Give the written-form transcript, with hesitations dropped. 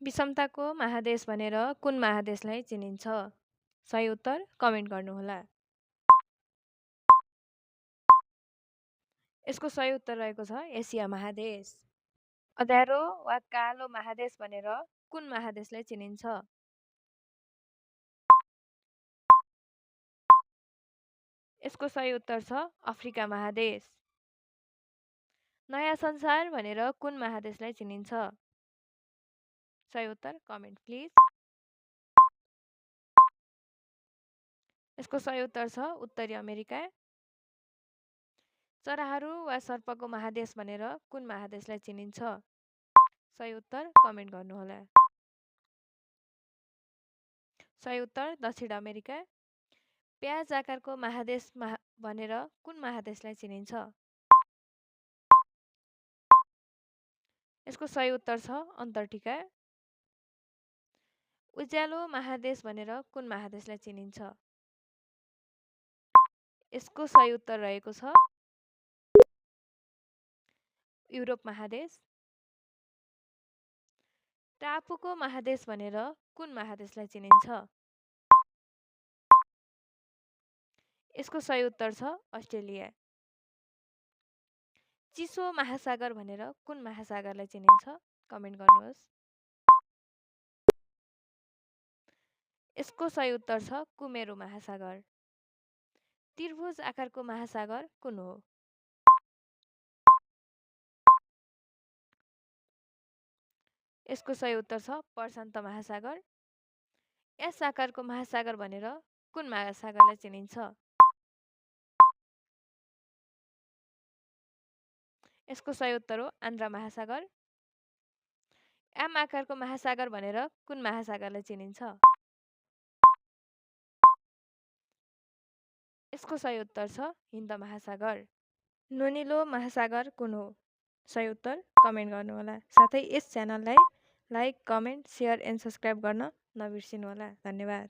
विषमताको महादेश भनेर कुन महादेशलाई चिनिन्छ? सही उत्तर कमेन्ट गर्नुहोला। यसको सही उत्तर रहेको छ एसिया महादेश। अँध्यारो वा कालो महादेश भनेर कुन महादेशलाई चिनिन्छ? यसको सही उत्तर छ अफ्रिका महादेश। नयाँ संसार भनेर कुन महादेशलाई चिनिन्छ? सही उत्तर कमेन्ट प्लिज। यसको सही उत्तर छ उत्तरी अमेरिका। चराहरू वा सर्पको महादेश भनेर कुन महादेशलाई चिनिन्छ? सही उत्तर कमेन्ट गर्नुहोला। सही उत्तर दक्षिण अमेरिका। प्याज आकारको महादेश भनेर कुन महादेशलाई चिनिन्छ? यसको सही उत्तर छ अन्टार्कटिका। उज्यालो महादेश भनेर कुन महादेशलाई चिनिन्छ? यसको सही उत्तर रहेको छ युरोप महादेश। टापुको महादेश भनेर कुन महादेशलाई चिनिन्छ? यसको सही उत्तर छ अस्ट्रेलिया। चिसो महासागर भनेर कुन महासागरलाई चिनिन्छ? कमेन्ट गर्नुहोस्। यसको सही उत्तर छ कुमेरु महासागर। त्रिभुज आकारको महासागर कुन हो? यसको सही उत्तर छ प्रशान्त महासागर। यस आकारको महासागर भनेर कुन महासागरलाई चिनिन्छ? यसको सही उत्तर हो आन्ध्र महासागर। एम आकारको महासागर भनेर कुन महासागरलाई चिनिन्छ? यसको सही उत्तर छ हिन्द महासागर। नुनिलो महासागर कुन हो? सही उत्तर कमेन्ट गर्नुहोला। साथै यस च्यानललाई like, comment, share and subscribe गर्न नबिर्सिनुहोला। धन्यवाद।